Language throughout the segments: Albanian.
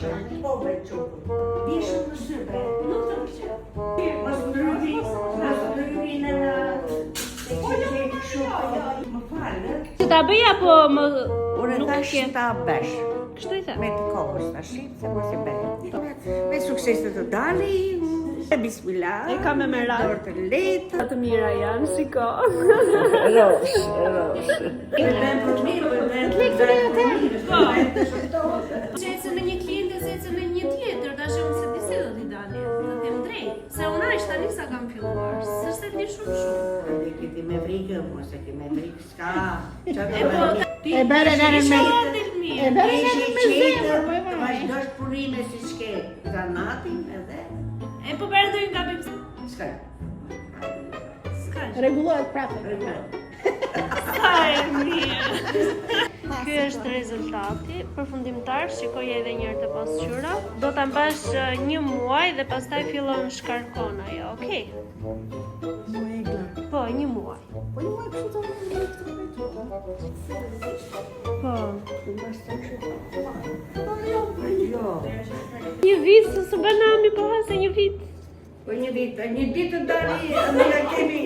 Po me qupë. Bishë në sybre. Nuk të përqe. Mos ndryvi në më falë. Që ta bëj apo më Unë nuk e tash ke? ta besh. Kështu i the. Me të kohës të shqipë, se mos i bëjë. Me sukses të dali, bismillah. E ka me merak. Dorë të letë. Të mira janë, shiko. Rosh. E bën për mirë, e bën për mirë. Qecë me një kliente, qecë me një tjetër, tash unë se di se do t'i dalë, të them drejt. Se unë është tani sa kam filluar, s'është e di shumë. Dhe këti me frikë, mos e ke me frikë, s'ka. E bërë në me E Vazhdosh purime si shke zanatin edhe. E po bërë ndonjë gabim. S'ka. S'ka. Rregullohet prapë. Sa e mirë. Ky është rezultati përfundimtar, shikoje edhe një herë të pasqyra. Do ta mbash një muaj dhe pastaj fillon shkarkon ajo, okay? Po, një muaj. Po. Jo. Një vit se së bën ami po hase një vit. Po një ditë të dali, ne ja kemi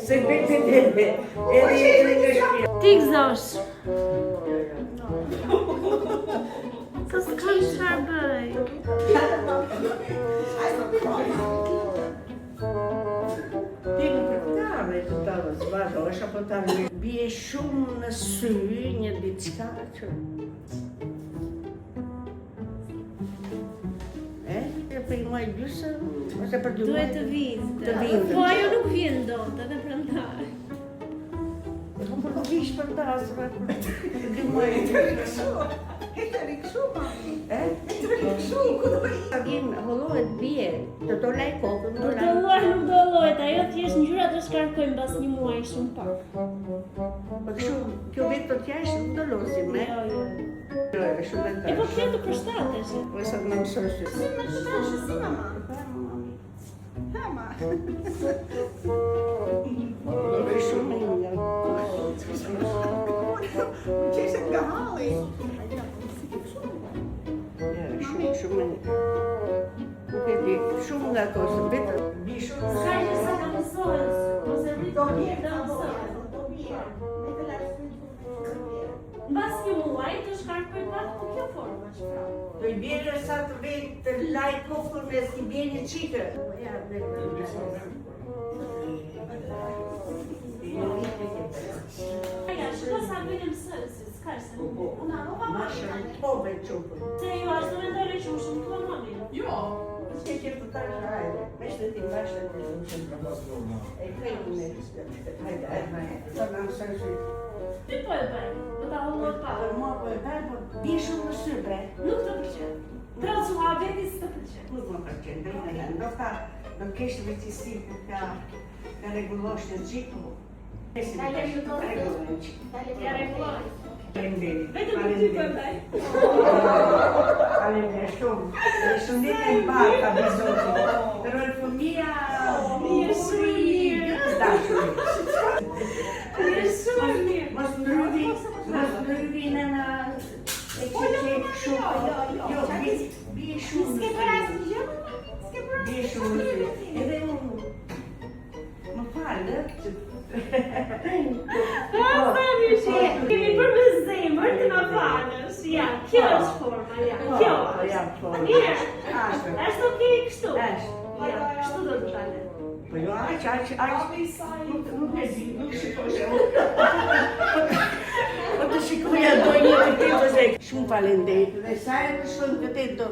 se vetë edhe në shtëpi. Ti gëzosh. Sa s'kam çfarë bëj. Ti më përtave të tavës, vazhdosh apo tani bie shumë në sy një diçka që e për muaj gjysëm, ose për 2 muaj? Duhet të vinte. Të vinte. Po ajo nuk vjen dot, edhe prandaj. Po për vish për dasme, 2 muaj. Hollohet bie, të do laj kokën, Do të lloj nuk do llojet, ajo thjesht ngjyra të shkarkojnë mbas një muaji shumë pak. Po kështu, kjo vetë të t'jash nuk do losim, e? Jo. Jo, e shumë e E po tash. kjo të përshtatesh. Po sa të më mësosh që si. Po e shumë e një. Shumë nuk e di, shumë nga kosë, vetë bi shumë Ska që sa ka mësohet, ose rritë do mësohet. Mbas një muaj të shkarkojnë pak po kjo forma që pra. do i bjerë sa të vetë të laj kokën me s'ki bje një qikë. Ja, shko sa bëjnë mësësi, s'ka se nuk. Una roba ma Masha po me qupën. Se jo, ashtu me ndore që më shumë të mami. S'ke që të tash hajde, me shtë ti bashkë të e krejnë me hajde, sa në mësën që Ty po e bëj, do ta hullot pa. për mua po e bërë, po bje shumë në sybre. Nuk të përqen. Pra që ha veti së të përqen. Nuk më përqen, dhe në janë, do keshtë veçisi ka regulosh në gjikë, Ja regulloj. Vetëm për ty po e bëj. Faleminderit shumë. Shumë ditë e mbarë ka bizotë. Pero e fëmija... Mirë, shumë mirë. Mirë, shumë mirë. Mos ndryvi në... E që shumë... Jo, bie shumë... Bie shumë... Edhe unë... Më falë, që... Kemi për me zemër të nga falësh. Ja, kjo është forma, ja. Kjo është. Mirë. Ashtë okej kështu. Ja, kështu do të tale. Po jo, nuk e di, nuk shikosh. Po të shikoja do një të këtë se shumë falenderit. Dhe sa e më shumë këtë do...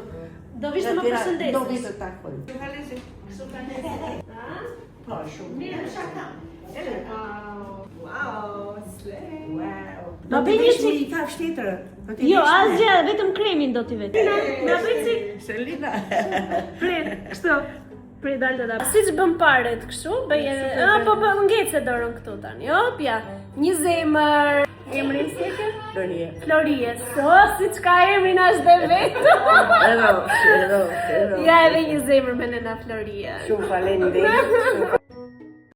Do vishtë më përshëndesës. Do vishtë të takojnë. Shumë falenderit. Kështu ka nesë. Po, shumë. Mirë, shaka. Wow. Do Do bëj të një vesh një kafsh tjetër. Jo, asgjë, vetëm kremin do t'i vetë. Na bëj si Selina. kështu. Prej dalë të da. Siç bën paret kështu, bëj po ngecë dorën këtu tani. Hop, ja. Një zemër. Emrin si e ke? Florie. So, siç ka emrin as dhe vetë. Ero. Ja, edhe një zemër me nëna Floria. Shumë falenderit.